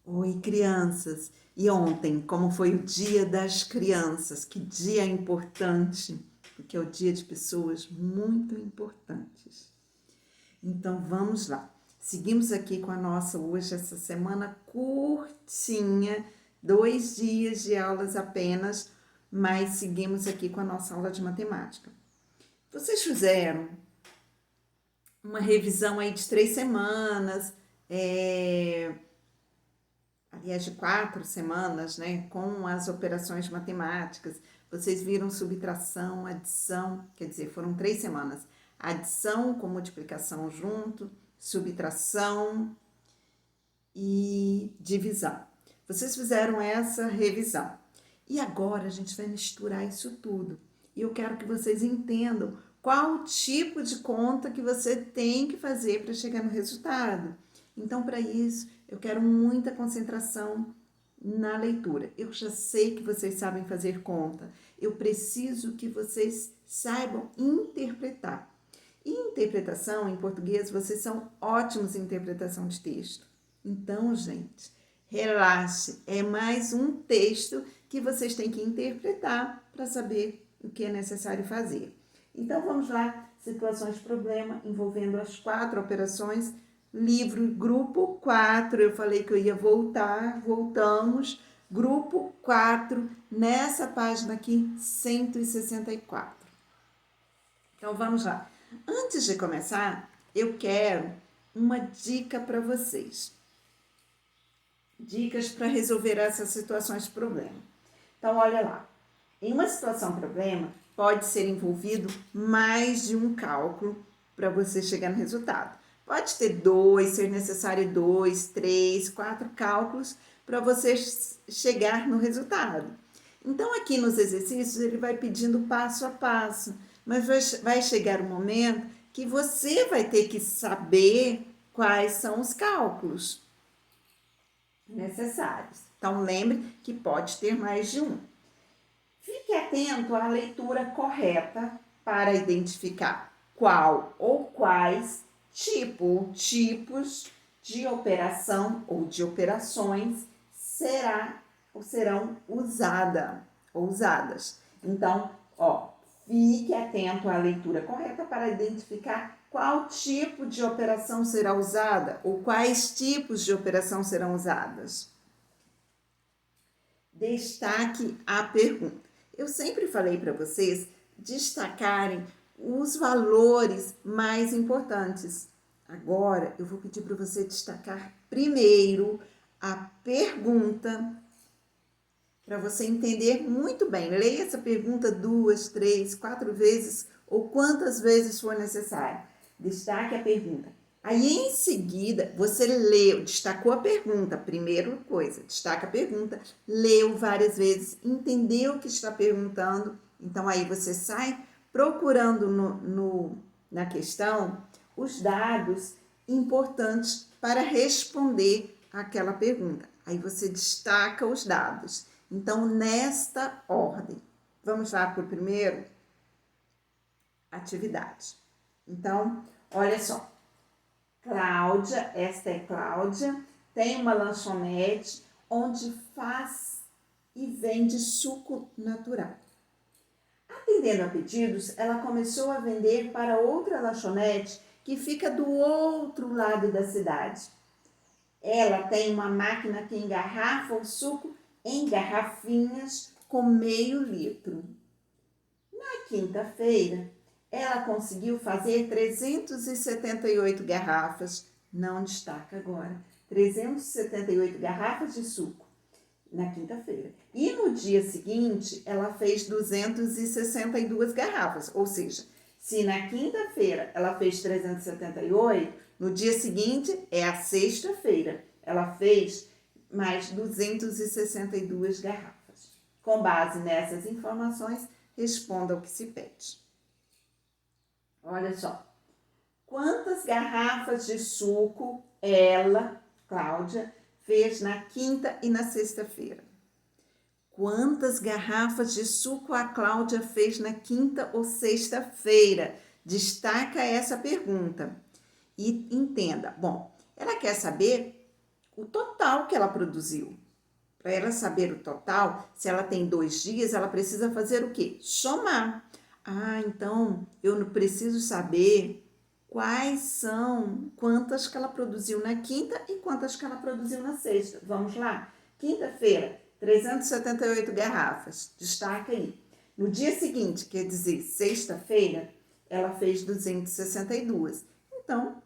Oi, crianças! E ontem, como foi o Dia das Crianças? Que dia importante, porque é o dia de pessoas muito importantes. Então vamos lá. Seguimos aqui com a nossa hoje, essa semana curtinha, 2 dias de aulas apenas, mas seguimos aqui com a nossa aula de matemática. Vocês fizeram uma revisão aí de 3 semanas, aliás, de 4 semanas, né, com as operações matemáticas. Vocês viram subtração, adição, quer dizer, foram 3 semanas. Adição com multiplicação junto, subtração e divisão. Vocês fizeram essa revisão. E agora a gente vai misturar isso tudo. E eu quero que vocês entendam qual tipo de conta que você tem que fazer para chegar no resultado. Então, para isso, eu quero muita concentração na leitura. Eu já sei que vocês sabem fazer conta. Eu preciso que vocês saibam interpretar. E interpretação, em português, vocês são ótimos em interpretação de texto. Então, gente, relaxe. É mais um texto que vocês têm que interpretar para saber o que é necessário fazer. Então, vamos lá. Situações de problema envolvendo as 4 operações. Livro, grupo 4, eu falei que eu ia voltar, voltamos. Grupo 4, nessa página aqui, 164. Então, vamos lá. Antes de começar, eu quero uma dica para vocês. Dicas para resolver essas situações de problema. Então, olha lá. Em uma situação problema, pode ser envolvido mais de um cálculo para você chegar no resultado. Pode ter 2, ser necessário 2, 3, 4 cálculos para você chegar no resultado. Então, aqui nos exercícios, ele vai pedindo passo a passo, mas vai chegar um momento que você vai ter que saber quais são os cálculos necessários. Então, lembre que pode ter mais de um. Fique atento à leitura correta para identificar qual ou quais tipos de operação ou de operações serão usadas. Então, fique atento à leitura correta para identificar qual tipo de operação será usada ou quais tipos de operação serão usadas. Destaque a pergunta. Eu sempre falei para vocês destacarem os valores mais importantes. Agora, eu vou pedir para você destacar primeiro a pergunta, para você entender muito bem. Leia essa pergunta 2, 3, 4 vezes ou quantas vezes for necessário. Destaque a pergunta. Aí, em seguida, você leu, destacou a pergunta, primeira coisa, destaca a pergunta, leu várias vezes, entendeu o que está perguntando, então aí você sai procurando na questão os dados importantes para responder aquela pergunta. Aí você destaca os dados. Então, nesta ordem, vamos lá por primeiro, atividade. Então, olha só. Cláudia, esta é Cláudia, tem uma lanchonete onde faz e vende suco natural. Atendendo a pedidos, ela começou a vender para outra lanchonete que fica do outro lado da cidade. Ela tem uma máquina que engarrafa o suco em garrafinhas com meio litro. Na quinta-feira, ela conseguiu fazer 378 garrafas, não destaca agora, 378 garrafas de suco na quinta-feira. E no dia seguinte, ela fez 262 garrafas, ou seja, se na quinta-feira ela fez 378, no dia seguinte é a sexta-feira, ela fez mais 262 garrafas. Com base nessas informações, responda o que se pede. Olha só, quantas garrafas de suco ela, Cláudia, fez na quinta e na sexta-feira? Quantas garrafas de suco a Cláudia fez na quinta ou sexta-feira? Destaca essa pergunta e entenda. Bom, ela quer saber o total total que ela produziu. Para ela saber o total, se ela tem 2 dias, ela precisa fazer o quê? Somar. Ah, então eu não preciso saber quantas que ela produziu na quinta e quantas que ela produziu na sexta. Vamos lá? Quinta-feira, 378 garrafas. Destaca aí. No dia seguinte, quer dizer, sexta-feira, ela fez 262. Então,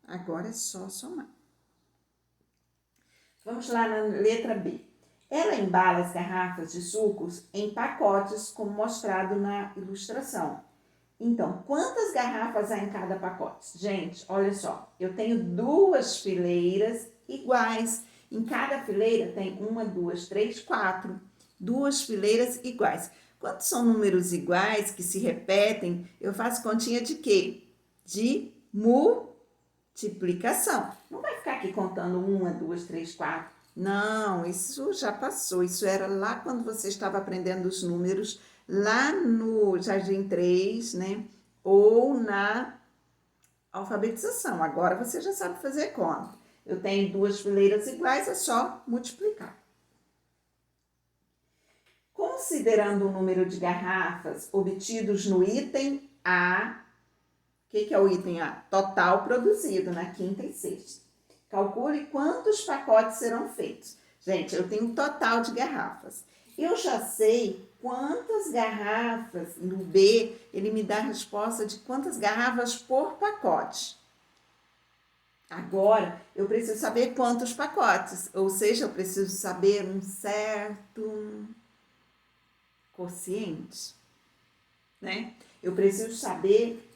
agora é só somar. Vamos lá na letra B. Ela embala as garrafas de sucos em pacotes, como mostrado na ilustração. Então, quantas garrafas há em cada pacote? Gente, olha só, eu tenho 2 fileiras iguais. Em cada fileira tem 1, 2, 3, 4. 2 fileiras iguais. Quando são números iguais que se repetem, eu faço continha de quê? De multiplicação. Não vai ficar aqui contando 1, 2, 3, 4. Não, isso já passou. Isso era lá quando você estava aprendendo os números, lá no Jardim 3, né? Ou na alfabetização. Agora você já sabe fazer conta. Eu tenho 2 fileiras iguais, é só multiplicar. Considerando o número de garrafas obtidos no item A, o que é o item A? Total produzido na quinta e sexta. Calcule quantos pacotes serão feitos. Gente, eu tenho um total de garrafas. Eu já sei quantas garrafas, no B, ele me dá a resposta de quantas garrafas por pacote. Agora, eu preciso saber quantos pacotes, ou seja, eu preciso saber um certo quociente, né? Eu preciso saber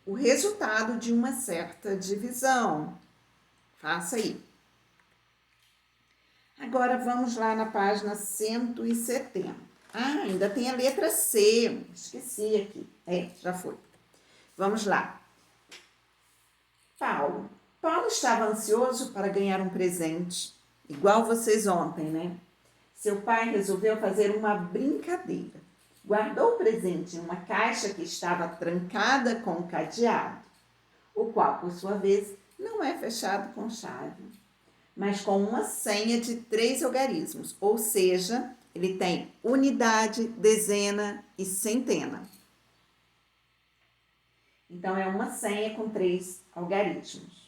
o resultado de uma certa divisão. Faça aí. Agora vamos lá na página 170. Ah, ainda tem a letra C. Esqueci aqui. Já foi. Vamos lá. Paulo. Paulo estava ansioso para ganhar um presente, igual vocês ontem, né? Seu pai resolveu fazer uma brincadeira. Guardou o presente em uma caixa que estava trancada com um cadeado, o qual, por sua vez, não é fechado com chave, mas com uma senha de 3 algarismos, ou seja, ele tem unidade, dezena e centena. Então, é uma senha com 3 algarismos.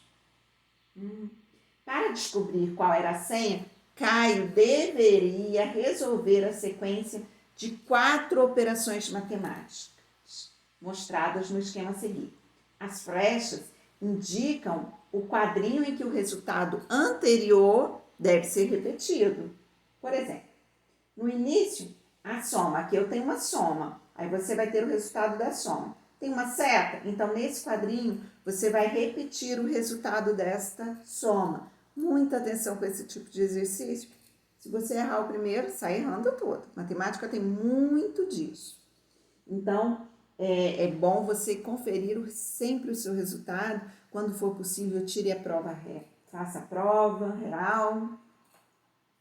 Para descobrir qual era a senha, Caio deveria resolver a sequência de 4 operações matemáticas, mostradas no esquema a seguir. As flechas indicam o quadrinho em que o resultado anterior deve ser repetido. Por exemplo, no início, a soma. Aqui eu tenho uma soma, aí você vai ter o resultado da soma. Tem uma seta? Então, nesse quadrinho, você vai repetir o resultado desta soma. Muita atenção com esse tipo de exercício. Se você errar o primeiro, sai errando todo. Matemática tem muito disso. Então, é bom você conferir sempre o seu resultado. Quando for possível, tire a prova, faça a prova real.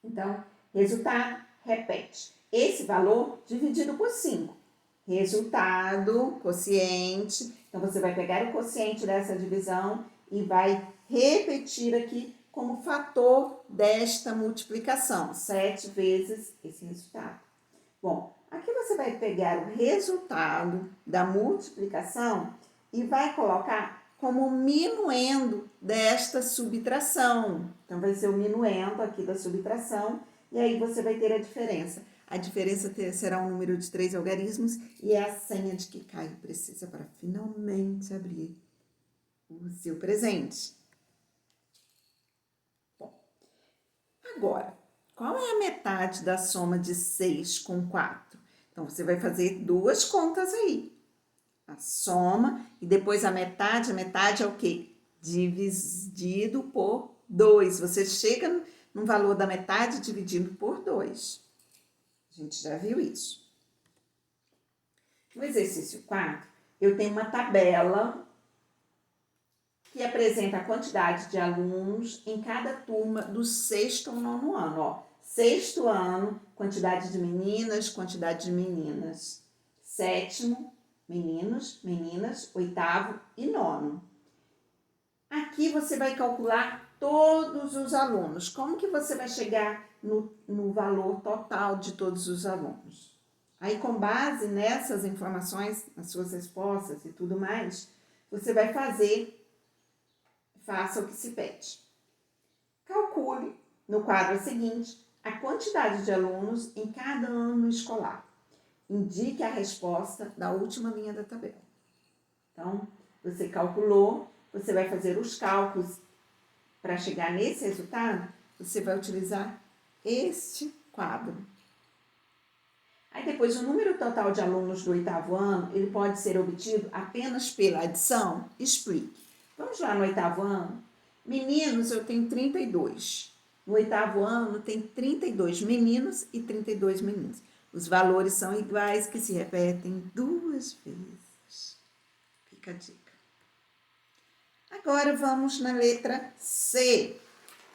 Então, resultado, repete. Esse valor dividido por 5. Resultado, quociente. Então, você vai pegar o quociente dessa divisão e vai repetir aqui como fator desta multiplicação. 7 vezes esse resultado. Bom, aqui você vai pegar o resultado da multiplicação e vai colocar como minuendo desta subtração. Então, vai ser o minuendo aqui da subtração e aí você vai ter a diferença. A diferença será um número de 3 algarismos e é a senha de que Caio precisa para finalmente abrir o seu presente. Bom, agora, qual é a metade da soma de 6 com 4? Então, você vai fazer 2 contas aí. A soma e depois a metade é o quê? Dividido por 2. Você chega no valor da metade dividido por 2. A gente já viu isso. No exercício 4, eu tenho uma tabela que apresenta a quantidade de alunos em cada turma do 6º ao 9º ano. Ó, 6º ano, quantidade de meninas, quantidade de meninas. 7º, meninas, 8º e 9º. Aqui você vai calcular todos os alunos. Como que você vai chegar no valor total de todos os alunos? Aí, com base nessas informações, nas suas respostas e tudo mais, você vai faça o que se pede. Calcule, no quadro seguinte, a quantidade de alunos em cada ano escolar. Indique a resposta da última linha da tabela. Então, você calculou, você vai fazer os cálculos para chegar nesse resultado, você vai utilizar este quadro. Aí depois, o número total de alunos do 8º ano, ele pode ser obtido apenas pela adição? Explique. Vamos lá no 8º ano. Meninos, eu tenho 32. No 8º ano, tem 32 meninos e 32 meninas. Os valores são iguais, que se repetem 2 vezes. Fica a dica. Agora, vamos na letra C.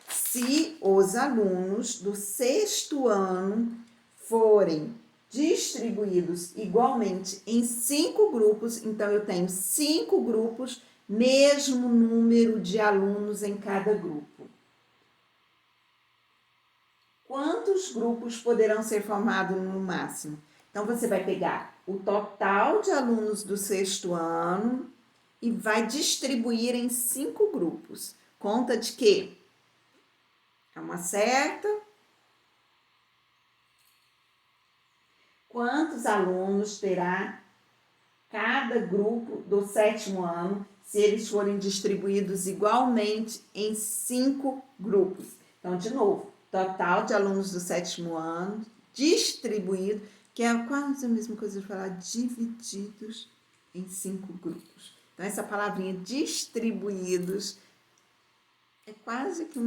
Se os alunos do 6º ano forem distribuídos igualmente em 5 grupos, então eu tenho 5 grupos, mesmo número de alunos em cada grupo. Quantos grupos poderão ser formados no máximo? Então, você vai pegar o total de alunos do 6º ano e vai distribuir em 5 grupos. Conta de quê? É uma certa. Quantos alunos terá cada grupo do 7º ano se eles forem distribuídos igualmente em 5 grupos? Então, de novo, total de alunos do 7º ano distribuído, que é quase a mesma coisa de falar divididos em 5 grupos. Então, essa palavrinha distribuídos é quase que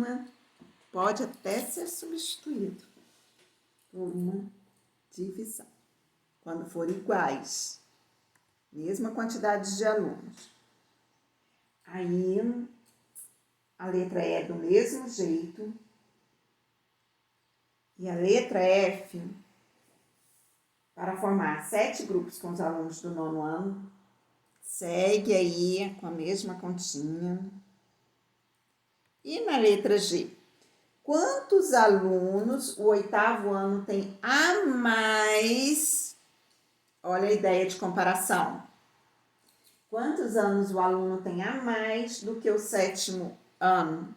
pode até ser substituído por uma divisão. Quando for iguais, mesma quantidade de alunos. Aí, a letra E é do mesmo jeito. E a letra F, para formar 7 grupos com os alunos do 9º ano, segue aí com a mesma continha. E na letra G, quantos alunos o 8º ano tem a mais? Olha a ideia de comparação. Quantos anos o aluno tem a mais do que o 7º ano?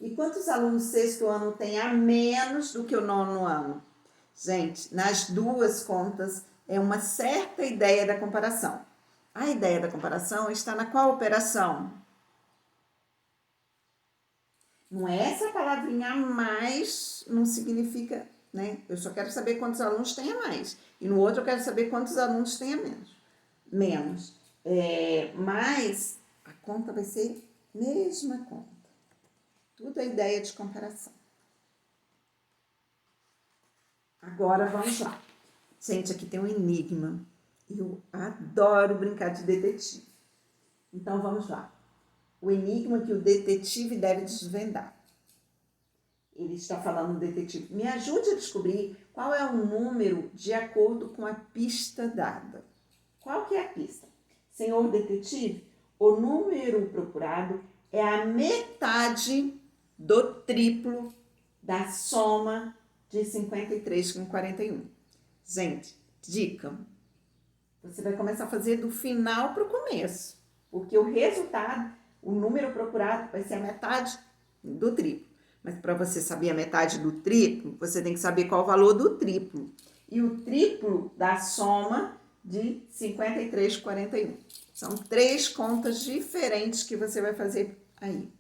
E quantos alunos do 6º ano tem a menos do que o 9º ano? Gente, nas duas contas é uma certa ideia da comparação. A ideia da comparação está na qual operação? Não é essa palavrinha a mais, não significa, né? Eu só quero saber quantos alunos tem a mais. E no outro eu quero saber quantos alunos tem a menos. Mas a conta vai ser mesma conta. Tudo é ideia de comparação. Agora vamos lá. Gente, aqui tem um enigma. Eu adoro brincar de detetive. Então vamos lá. O enigma que o detetive deve desvendar. Ele está falando, o detetive, me ajude a descobrir qual é o número de acordo com a pista dada. Qual que é a pista? Senhor detetive, o número procurado é a metade do triplo da soma de 53 com 41. Gente, dica. Você vai começar a fazer do final para o começo, porque o resultado, o número procurado vai ser a metade do triplo. Mas para você saber a metade do triplo, você tem que saber qual o valor do triplo. E o triplo da soma de 53 com 41. São 3 contas diferentes que você vai fazer aí.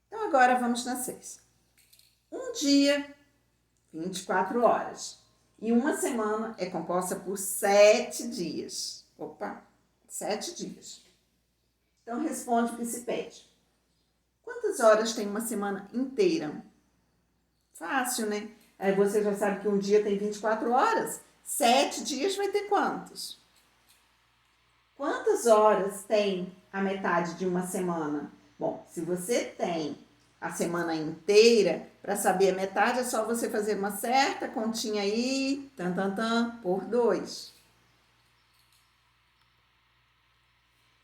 Então, agora vamos na 6. Um dia, 24 horas. E uma semana é composta por 7 dias. 7 dias. Então, responde o que se pede. Quantas horas tem uma semana inteira? Fácil, né? Aí você já sabe que um dia tem 24 horas. 7 dias vai ter quantos? Quantas horas tem a metade de uma semana? Bom, se você tem a semana inteira, para saber a metade é só você fazer uma certa continha aí, por 2.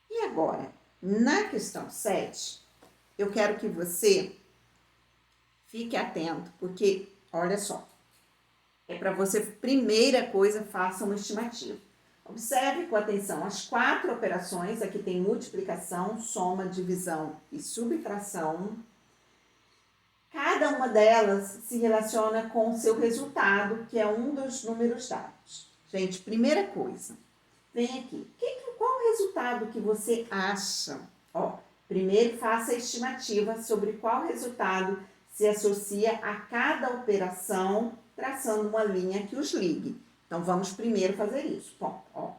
E agora, na questão 7, eu quero que você fique atento, porque, olha só, é para você, primeira coisa, faça uma estimativa. Observe com atenção as 4 operações, aqui tem multiplicação, soma, divisão e subtração. Cada uma delas se relaciona com o seu resultado, que é um dos números dados. Gente, primeira coisa, vem aqui. Qual o resultado que você acha? Ó, primeiro faça a estimativa sobre qual resultado se associa a cada operação, traçando uma linha que os ligue. Então, vamos primeiro fazer isso. Bom, ó,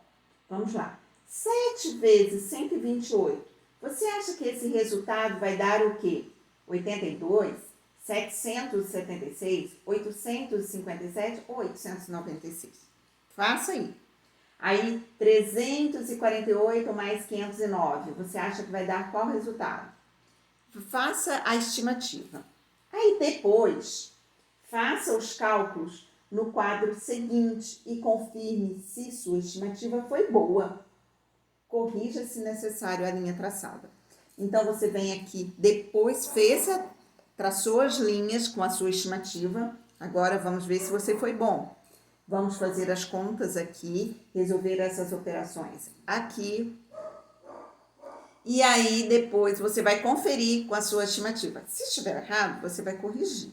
vamos lá. 7 vezes 128. Você acha que esse resultado vai dar o quê? 82, 776, 857 ou 896? Faça aí. Aí, 348 mais 509. Você acha que vai dar qual resultado? Faça a estimativa. Aí, depois, faça os cálculos no quadro seguinte e confirme se sua estimativa foi boa. Corrija, se necessário, a linha traçada. Então, você vem aqui, depois traçou as linhas com a sua estimativa. Agora, vamos ver se você foi bom. Vamos fazer as contas aqui, resolver essas operações aqui. E aí, depois, você vai conferir com a sua estimativa. Se estiver errado, você vai corrigir.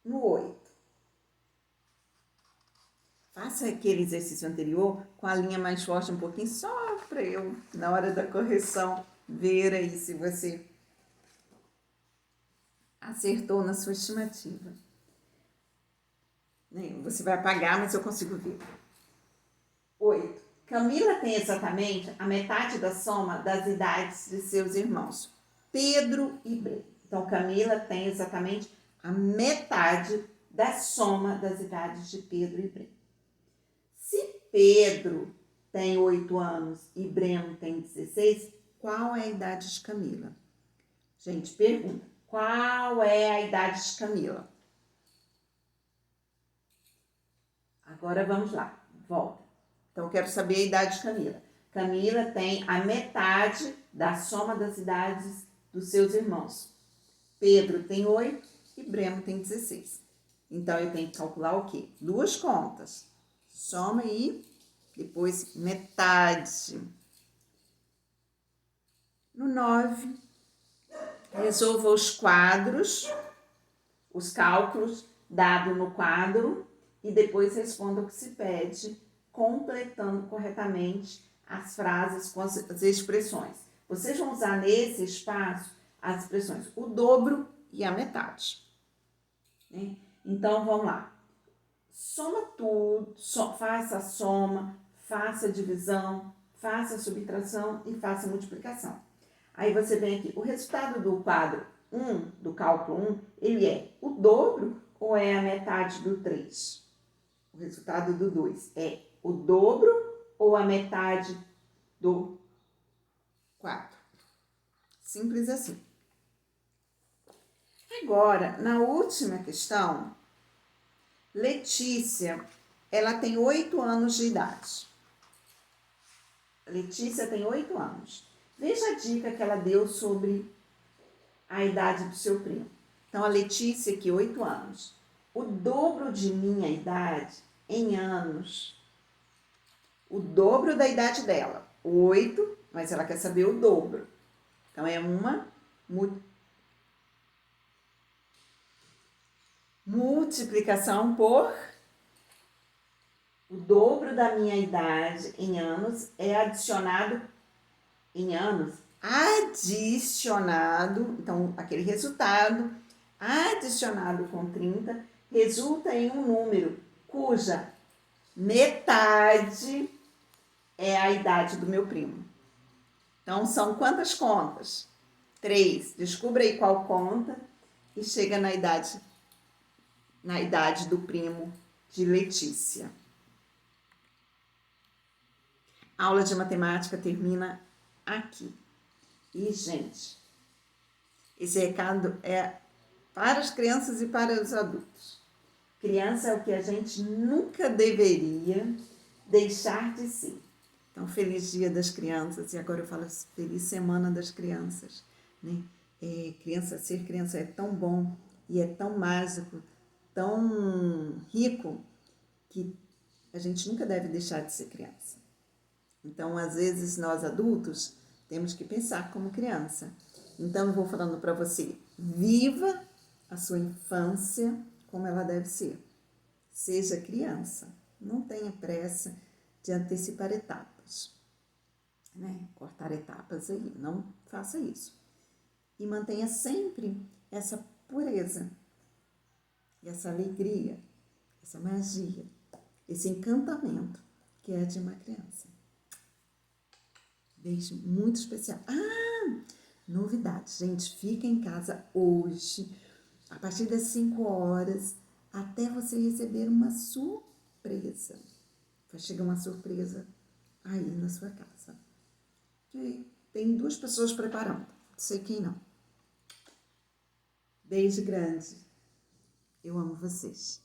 No 8. Faça aquele exercício anterior com a linha mais forte um pouquinho, só para eu, na hora da correção, ver aí se você acertou na sua estimativa. Você vai apagar, mas eu consigo ver. 8. Camila tem exatamente a metade da soma das idades de seus irmãos, Pedro e Breno. Então, Camila tem exatamente a metade da soma das idades de Pedro e Breno. Se Pedro tem 8 anos e Breno tem 16, qual é a idade de Camila? Gente, pergunta. Qual é a idade de Camila? Agora vamos lá, volta. Então, eu quero saber a idade de Camila. Camila tem a metade da soma das idades dos seus irmãos. Pedro tem 8 e Breno tem 16. Então, eu tenho que calcular o quê? 2 contas. Soma e depois metade. No 9, resolva os quadros, os cálculos dados no quadro e depois responda o que se pede, completando corretamente as frases com as expressões. Vocês vão usar nesse espaço as expressões o dobro e a metade. Né? Então, vamos lá. Soma tudo, faça a soma, faça a divisão, faça a subtração e faça a multiplicação. Aí você vem aqui, o resultado do quadro 1, do cálculo 1, ele é o dobro ou é a metade do 3? O resultado do 2 é o dobro ou a metade do 4? Simples assim. Agora, na última questão, Letícia, ela tem 8 anos de idade. Letícia tem 8 anos. Veja a dica que ela deu sobre a idade do seu primo. Então, a Letícia aqui, 8 anos. O dobro de minha idade em anos. O dobro da idade dela. 8, mas ela quer saber o dobro. Então, é uma multiplicação por o dobro da minha idade em anos é adicionado em anos, então aquele resultado adicionado com 30 resulta em um número cuja metade é a idade do meu primo. Então, são quantas contas? 3. Descubra aí qual conta e chega na idade do primo de Letícia. A aula de matemática termina aqui. E, gente, esse recado é para as crianças e para os adultos. Criança é o que a gente nunca deveria deixar de ser. Então, feliz Dia das Crianças, e agora eu falo feliz Semana das Crianças, né? Ser criança é tão bom e é tão mágico, tão rico, que a gente nunca deve deixar de ser criança. Então, às vezes, nós adultos temos que pensar como criança. Então, eu vou falando para você, viva a sua infância como ela deve ser. Seja criança, não tenha pressa de antecipar etapas, né? Cortar etapas aí, não faça isso. E mantenha sempre essa pureza, essa alegria, essa magia, esse encantamento que é de uma criança. Beijo muito especial. Novidade, gente, fica em casa hoje, a partir das 5 horas, até você receber uma surpresa. Vai chegar uma surpresa aí na sua casa. Que tem 2 pessoas preparando, não sei quem não. Beijo grande. Eu amo vocês.